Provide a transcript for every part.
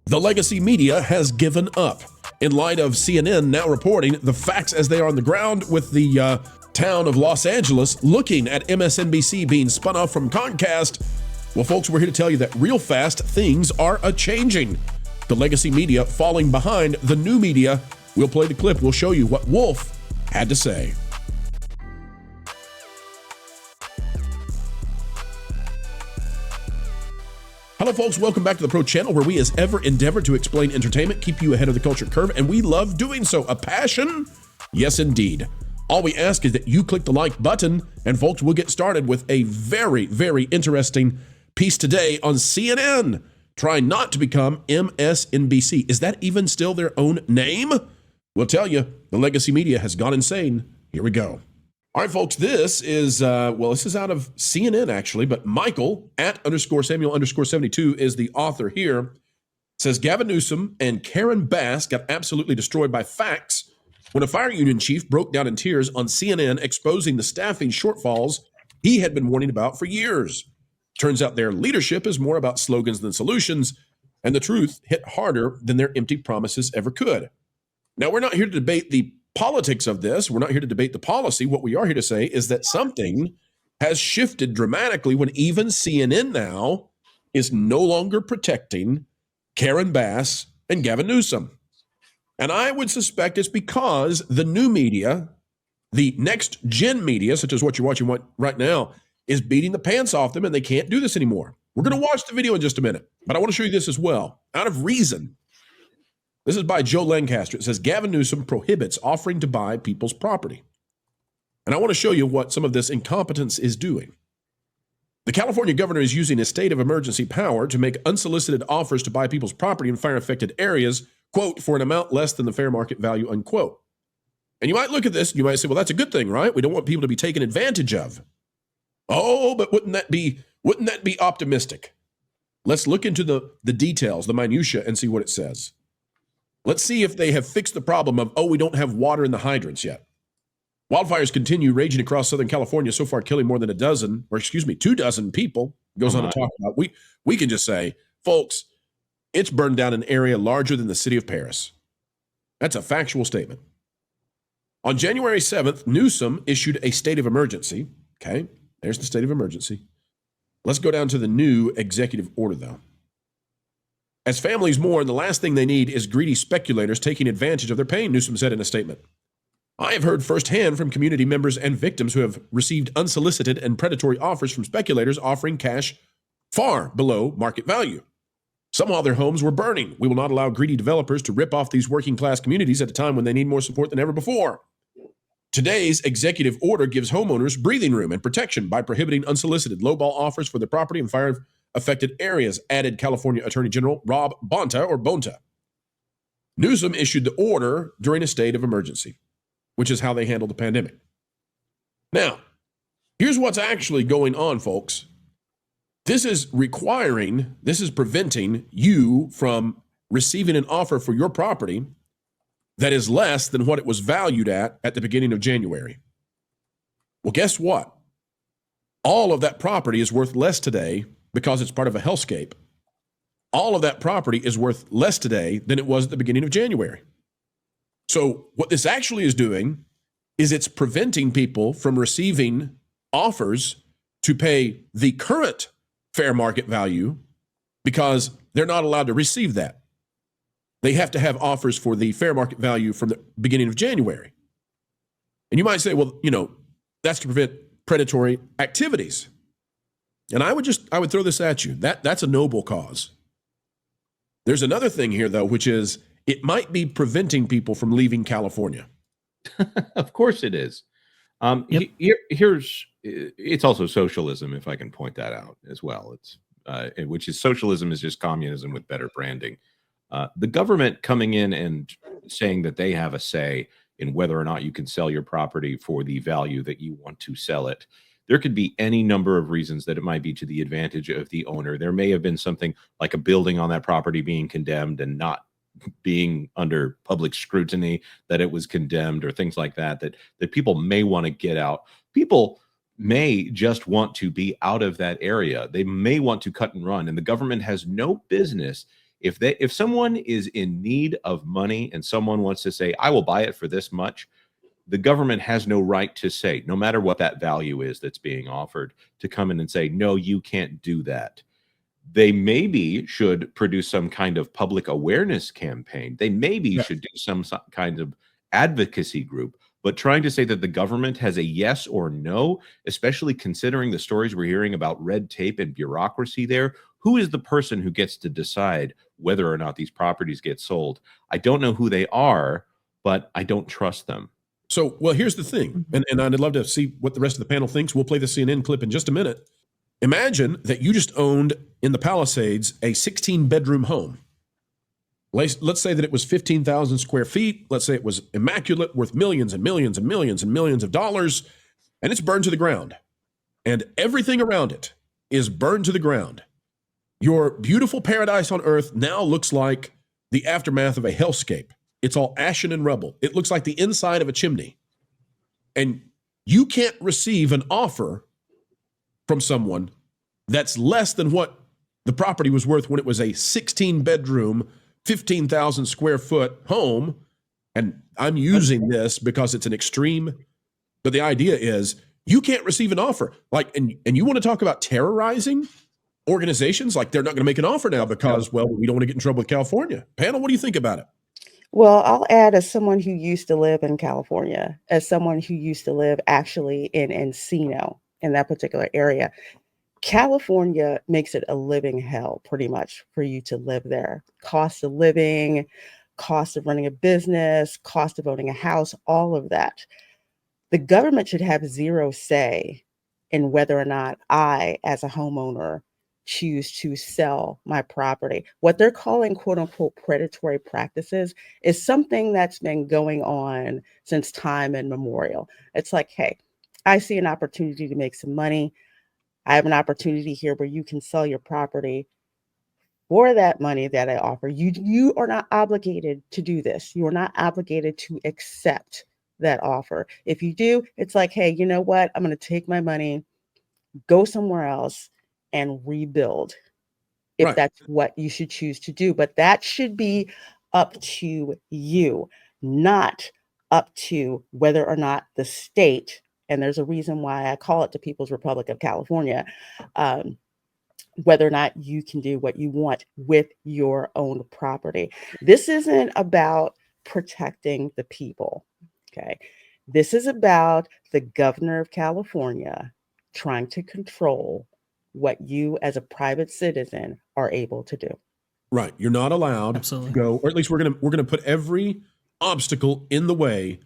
The legacy media has given up. In light of CNN now reporting the facts as they are on the ground, with the town of Los Angeles looking at MSNBC being spun off from Comcast, well, folks, we're here to tell you that real fast things are a-changing. The legacy media falling behind the new media. We'll play the clip. We'll show you what Wolf had to say. Hello, folks. Welcome back to the Pro Channel, where we, as ever, endeavor to explain entertainment, keep you ahead of the culture curve, and we love doing so. A passion? Yes, indeed. All we ask is that you click the like button, and folks, we'll get started with a very, very interesting piece today on CNN. Try not to become MSNBC. Is that even still their own name? We'll tell you, the legacy media has gone insane. Here we go. All right, folks, this is this is out of CNN, actually, but Michael @Samuel_72 is the author here. It says Gavin Newsom and Karen Bass got absolutely destroyed by facts when a fire union chief broke down in tears on CNN, exposing the staffing shortfalls he had been warning about for years. Turns out their leadership is more about slogans than solutions, and the truth hit harder than their empty promises ever could. Now, we're not here to debate the politics of this. We're not here to debate the policy. What we are here to say is that something has shifted dramatically when even CNN now is no longer protecting Karen Bass and Gavin Newsom. And I would suspect it's because the new media, the next gen media, such as what you're watching right now, is beating the pants off them, and they can't do this anymore. We're going to watch the video in just a minute, but I want to show you this as well. Out of reason. This is by Joe Lancaster. It says Gavin Newsom prohibits offering to buy people's property. And I want to show you what some of this incompetence is doing. The California governor is using a state of emergency power to make unsolicited offers to buy people's property in fire-affected areas, quote, for an amount less than the fair market value, unquote. And you might look at this and you might say, well, that's a good thing, right? We don't want people to be taken advantage of. Oh, but wouldn't that be optimistic? Let's look into the details, the minutia, and see what it says. Let's see if they have fixed the problem of, we don't have water in the hydrants yet. Wildfires continue raging across Southern California, so far killing more than 2 dozen people. Goes on to talk about. We can just say, folks, it's burned down an area larger than the city of Paris. That's a factual statement. On January 7th, Newsom issued a state of emergency. Okay, there's the state of emergency. Let's go down to the new executive order, though. As families mourn, the last thing they need is greedy speculators taking advantage of their pain, Newsom said in a statement. I have heard firsthand from community members and victims who have received unsolicited and predatory offers from speculators offering cash far below market value. Somehow their homes were burning. We will not allow greedy developers to rip off these working class communities at a time when they need more support than ever before. Today's executive order gives homeowners breathing room and protection by prohibiting unsolicited lowball offers for their property in fire-affected areas, added California Attorney General Rob Bonta. Newsom issued the order during a state of emergency, which is how they handled the pandemic. Now, here's what's actually going on, folks. This is preventing you from receiving an offer for your property that is less than what it was valued at the beginning of January. Well, guess what? All of that property is worth less today because it's part of a hellscape. All of that property is worth less today than it was at the beginning of January. So what this actually is doing is it's preventing people from receiving offers to pay the current fair market value because they're not allowed to receive that. They have to have offers for the fair market value from the beginning of January. And you might say, well, that's to prevent predatory activities. And I would throw this at you. That's a noble cause. There's another thing here, though, which is it might be preventing people from leaving California. Of course it is. Yep. It's also socialism, if I can point that out as well. It's which is socialism is just communism with better branding. The government coming in and saying that they have a say in whether or not you can sell your property for the value that you want to sell it. There could be any number of reasons that it might be to the advantage of the owner. There may have been something like a building on that property being condemned and not being under public scrutiny that it was condemned, or things like that people may want to get out. People may just want to be out of that area. They may want to cut and run, and the government has no business If someone is in need of money and someone wants to say, I will buy it for this much, the government has no right to say, no matter what that value is that's being offered, to come in and say, no, you can't do that. They maybe should produce some kind of public awareness campaign. They maybe should do some kind of advocacy group. But trying to say that the government has a yes or no, especially considering the stories we're hearing about red tape and bureaucracy there, who is the person who gets to decide whether or not these properties get sold? I don't know who they are, but I don't trust them. So, well, here's the thing, and I'd love to see what the rest of the panel thinks. We'll play the CNN clip in just a minute. Imagine that you just owned in the Palisades a 16-bedroom home. Let's say that it was 15,000 square feet. Let's say it was immaculate, worth millions and millions and millions and millions of dollars, and it's burned to the ground. And everything around it is burned to the ground. Your beautiful paradise on earth now looks like the aftermath of a hellscape. It's all ashen and rubble. It looks like the inside of a chimney. And you can't receive an offer from someone that's less than what the property was worth when it was a 16-bedroom, 15,000 square foot home. And I'm using this because it's an extreme, but the idea is you can't receive an offer. Like, and you want to talk about terrorizing organizations? Like, they're not going to make an offer now because, well, we don't want to get in trouble with California. Panel, what do you think about it? Well, I'll add, as someone who used to live in California, as someone who used to live actually in Encino, in that particular area, California makes it a living hell pretty much for you to live there. Cost of living, cost of running a business, cost of owning a house, all of that. The government should have zero say in whether or not I, as a homeowner, choose to sell my property. What they're calling quote unquote predatory practices is something that's been going on since time immemorial. It's like, hey, I see an opportunity to make some money. I have an opportunity here where you can sell your property for that money that I offer. You are not obligated to do this. You are not obligated to accept that offer. If you do, it's like, hey, you know what? I'm going to take my money, go somewhere else, and rebuild, if that's what you should choose to do. But that should be up to you, not up to whether or not the state, and there's a reason why I call it the People's Republic of California, whether or not you can do what you want with your own property. This isn't about protecting the people, okay? This is about the governor of California trying to control what you as a private citizen are able to do. Right. You're not allowed to go, or at least we're going to put every obstacle in the way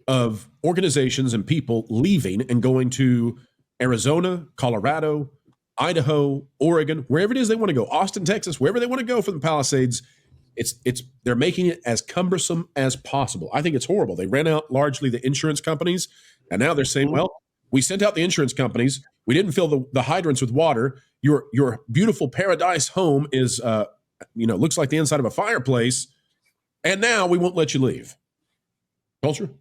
of organizations and people leaving and going to Arizona, Colorado, Idaho, Oregon, wherever it is they want to go, Austin, Texas, wherever they want to go for the Palisades. They're making it as cumbersome as possible. I think it's horrible. They ran out largely the insurance companies, and now they're saying, well, we sent out the insurance companies. We didn't fill the hydrants with water. Your beautiful paradise home is, looks like the inside of a fireplace, and now we won't let you leave. Culture?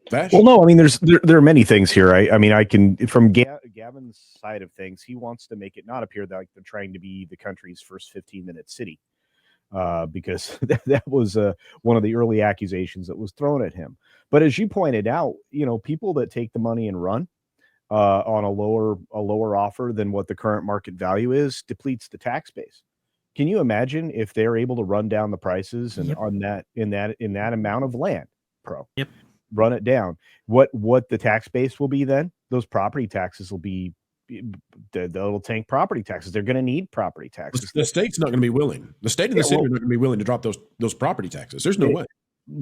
Vash? Well, no, I mean, there are many things here. I mean, I can, from Gavin's side of things, he wants to make it not appear that like they're trying to be the country's first 15-minute city, because that was one of the early accusations that was thrown at him. But as you pointed out, people that take the money and run on a lower offer than what the current market value is depletes the tax base. Can you imagine if they're able to run down the prices and on that in that amount of land, run it down? What the tax base will be then? Those property taxes will be, they'll tank property taxes. They're going to need property taxes. The state's not going to be willing. The state and the city are not going to be willing to drop those property taxes. There's no way.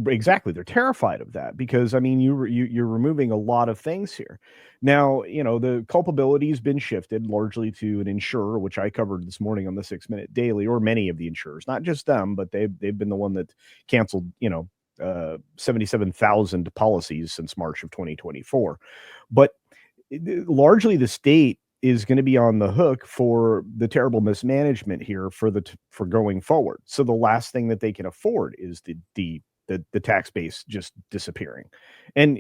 Exactly. They're terrified of that because, I mean, you're removing a lot of things here. Now, the culpability has been shifted largely to an insurer, which I covered this morning on the 6 Minute Daily, or many of the insurers, not just them, but they've been the one that canceled, 77,000 policies since March of 2024. But largely the state is going to be on the hook for the terrible mismanagement here for going forward. So the last thing that they can afford is the tax base just disappearing. And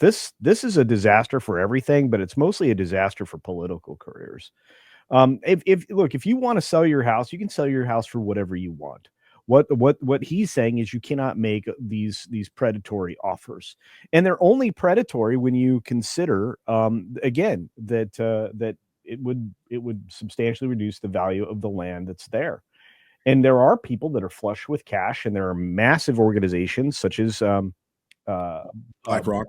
this is a disaster for everything, but it's mostly a disaster for political careers. If you want to sell your house, you can sell your house for whatever you want. What he's saying is you cannot make these predatory offers, and they're only predatory when you consider again that it would substantially reduce the value of the land that's there. And there are people that are flush with cash, and there are massive organizations such as BlackRock,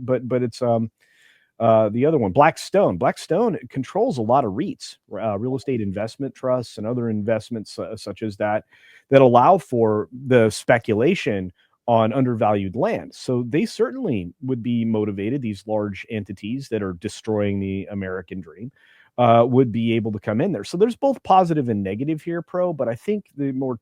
but it's the other one, Blackstone. Blackstone controls a lot of REITs, real estate investment trusts, and other investments such as that allow for the speculation on undervalued land. So they certainly would be motivated. These large entities that are destroying the American dream would be able to come in there. So there's both positive and negative here, Pro. But I think the more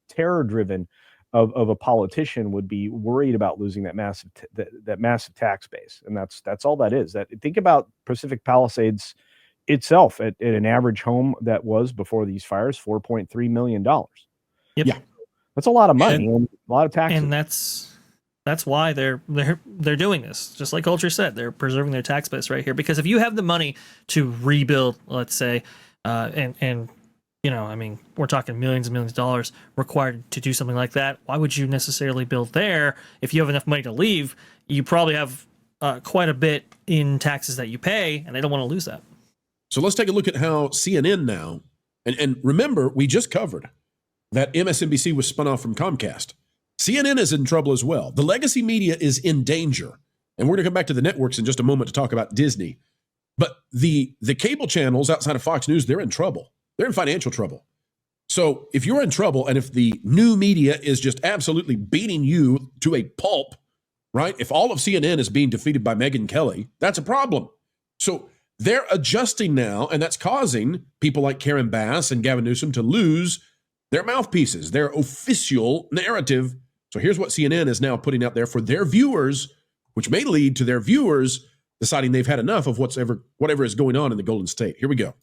terror driven of a politician would be worried about losing that massive tax base, and that's all that is. That think about Pacific Palisades itself at an average home that was before these fires $4.3 million. Yep. Yeah, that's a lot of money and a lot of taxes. And that's why they're doing this. Just like Ultra said, they're preserving their tax base right here, because if you have the money to rebuild, let's say, and you know, I mean, we're talking millions and millions of dollars required to do something like that. Why would you necessarily build there? If you have enough money to leave, you probably have quite a bit in taxes that you pay, and they don't want to lose that. So let's take a look at how CNN now, and remember, we just covered that MSNBC was spun off from Comcast. CNN is in trouble as well. The legacy media is in danger. And we're going to come back to the networks in just a moment to talk about Disney. But the cable channels outside of Fox News, they're in trouble. They're in financial trouble. So if you're in trouble and if the new media is just absolutely beating you to a pulp, right? If all of CNN is being defeated by Megyn Kelly, that's a problem. So they're adjusting now, and that's causing people like Karen Bass and Gavin Newsom to lose their mouthpieces, their official narrative. So here's what CNN is now putting out there for their viewers, which may lead to their viewers deciding they've had enough of whatever is going on in the Golden State. Here we go.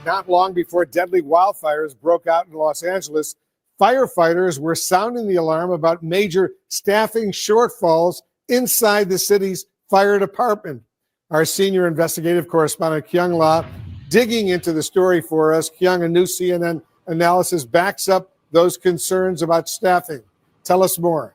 Not long before deadly wildfires broke out in Los Angeles, firefighters were sounding the alarm about major staffing shortfalls inside the city's fire department. Our senior investigative correspondent, Kyung La, digging into the story for us. Kyung, a new CNN analysis backs up those concerns about staffing. Tell us more.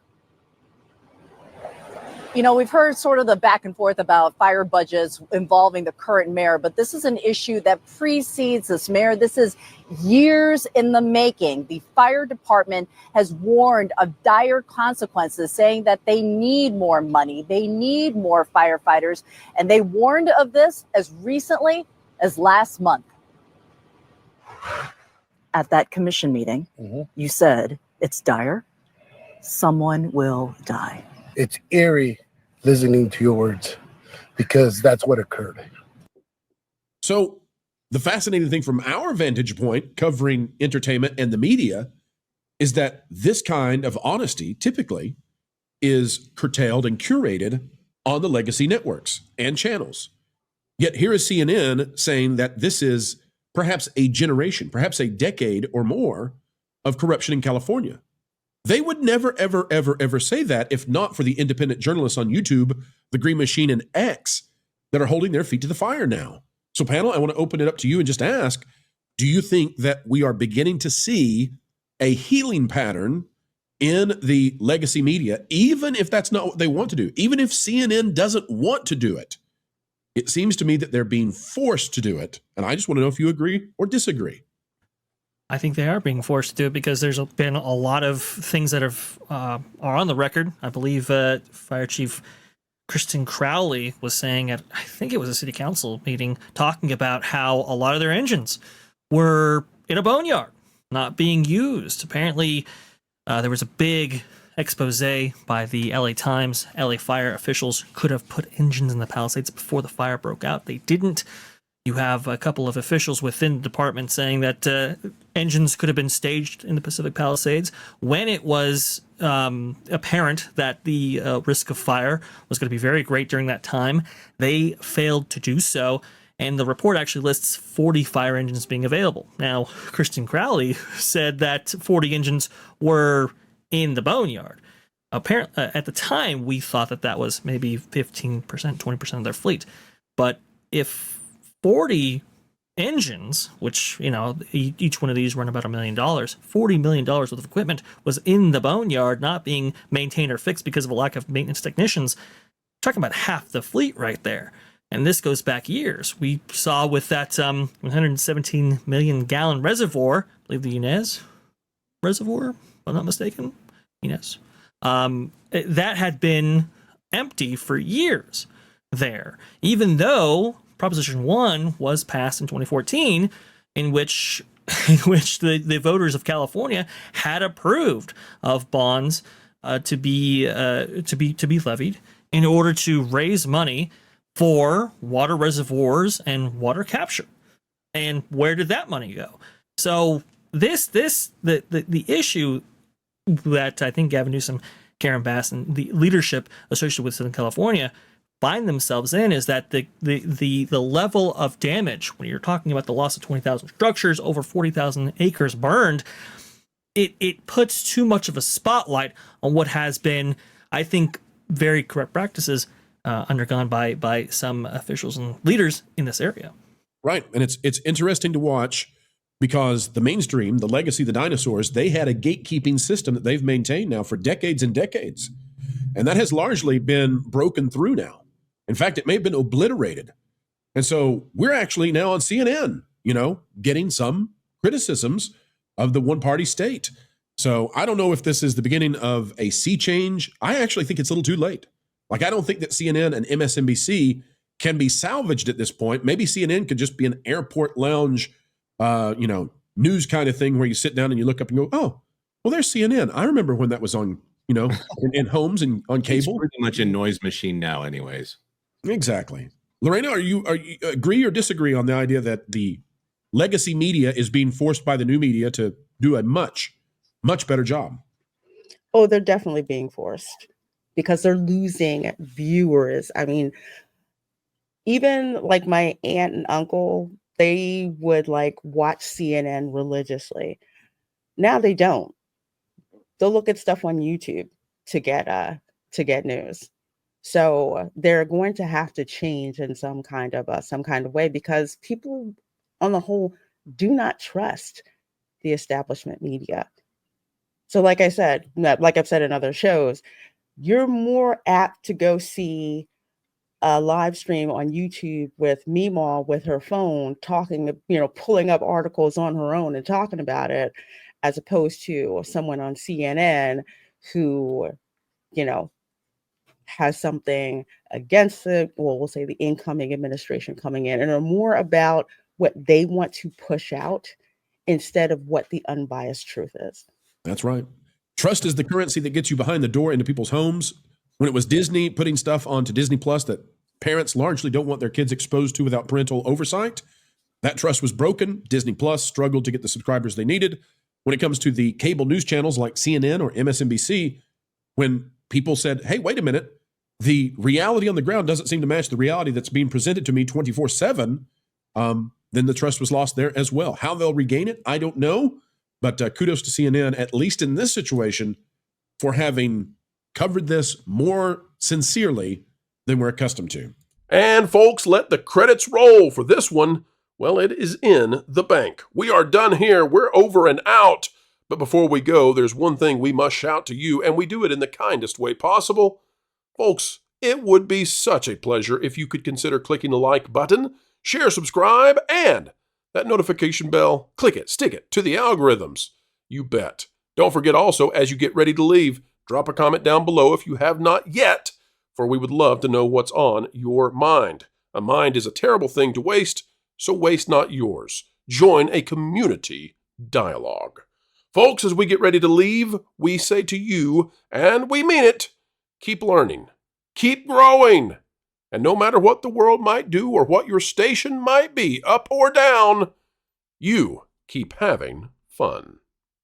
You know, we've heard sort of the back and forth about fire budgets involving the current mayor, but this is an issue that precedes this mayor. This is years in the making. The fire department has warned of dire consequences, saying that they need more money, they need more firefighters, and they warned of this as recently as last month. At that commission meeting, you said, it's dire, someone will die. It's eerie listening to your words because that's what occurred. So the fascinating thing from our vantage point covering entertainment and the media is that this kind of honesty typically is curtailed and curated on the legacy networks and channels. Yet here is CNN saying that this is perhaps a generation, perhaps a decade or more of corruption in California. They would never, ever, ever, ever say that if not for the independent journalists on YouTube, The Green Machine, and X that are holding their feet to the fire now. So, panel, I want to open it up to you and just ask, do you think that we are beginning to see a healing pattern in the legacy media, even if that's not what they want to do, even if CNN doesn't want to do it? It seems to me that they're being forced to do it. And I just want to know if you agree or disagree. I think they are being forced to do it because there's been a lot of things that are on the record. I believe Fire Chief Kristen Crowley was saying at, I think it was a city council meeting, talking about how a lot of their engines were in a boneyard, not being used. Apparently, there was a big expose by the LA Times. LA fire officials could have put engines in the Palisades before the fire broke out. They didn't. You have a couple of officials within the department saying that engines could have been staged in the Pacific Palisades when it was apparent that the risk of fire was going to be very great during that time. They failed to do so, and the report actually lists 40 fire engines being available. Now, Kristen Crowley said that 40 engines were in the boneyard. Apparently, at the time, we thought that was maybe 15%, 20% of their fleet. But if 40 engines, which, each one of these run about $1 million, $40 million worth of equipment was in the boneyard, not being maintained or fixed because of a lack of maintenance technicians. Talking about half the fleet right there. And this goes back years. We saw with that 117 million gallon reservoir, I believe the Inez reservoir, if I'm not mistaken, Inez, that had been empty for years there, even though Proposition 1 was passed in 2014, in which the voters of California had approved of bonds to be levied in order to raise money for water reservoirs and water capture. And where did that money go? So the issue that I think Gavin Newsom, Karen Bass, and the leadership associated with Southern California find themselves in is that the level of damage, when you're talking about the loss of 20,000 structures, over 40,000 acres burned, it puts too much of a spotlight on what has been, I think, very correct practices undergone by some officials and leaders in this area. Right. And it's interesting to watch because the mainstream, the legacy, the dinosaurs, they had a gatekeeping system that they've maintained now for decades and decades. And that has largely been broken through now. In fact, it may have been obliterated. And so we're actually now on CNN, getting some criticisms of the one-party state. So I don't know if this is the beginning of a sea change. I actually think it's a little too late. Like, I don't think that CNN and MSNBC can be salvaged at this point. Maybe CNN could just be an airport lounge, news kind of thing where you sit down and you look up and go, oh, well, there's CNN. I remember when that was on, in homes and on cable. It's pretty much a noise machine now anyways. Exactly. Lorena, are you agree or disagree on the idea that the legacy media is being forced by the new media to do a much, much better job? Oh, they're definitely being forced because they're losing viewers. I mean, even like my aunt and uncle, they would watch CNN religiously. Now they don't. They'll look at stuff on YouTube to get news. So they're going to have to change in some kind of way because people on the whole do not trust the establishment media. So like I've said in other shows, you're more apt to go see a live stream on YouTube with Meemaw with her phone talking, pulling up articles on her own and talking about it, as opposed to someone on CNN who, has something against we'll say the incoming administration coming in, and are more about what they want to push out instead of what the unbiased truth is. That's right. Trust is the currency that gets you behind the door into people's homes. When it was Disney putting stuff onto Disney Plus that parents largely don't want their kids exposed to without parental oversight, that trust was broken. Disney Plus struggled to get the subscribers they needed. When it comes to the cable news channels like CNN or MSNBC, when people said, hey, wait a minute, the reality on the ground doesn't seem to match the reality that's being presented to me 24/7, then the trust was lost there as well. How they'll regain it, I don't know. But kudos to CNN, at least in this situation, for having covered this more sincerely than we're accustomed to. And folks, let the credits roll for this one. Well, it is in the bank. We are done here. We're over and out. But before we go, there's one thing we must shout to you, and we do it in the kindest way possible. Folks, it would be such a pleasure if you could consider clicking the like button, share, subscribe, and that notification bell. Click it, stick it to the algorithms. You bet. Don't forget also, as you get ready to leave, drop a comment down below if you have not yet, for we would love to know what's on your mind. A mind is a terrible thing to waste, so waste not yours. Join a community dialogue. Folks, as we get ready to leave, we say to you, and we mean it, keep learning, keep growing, and no matter what the world might do or what your station might be, up or down, you keep having fun.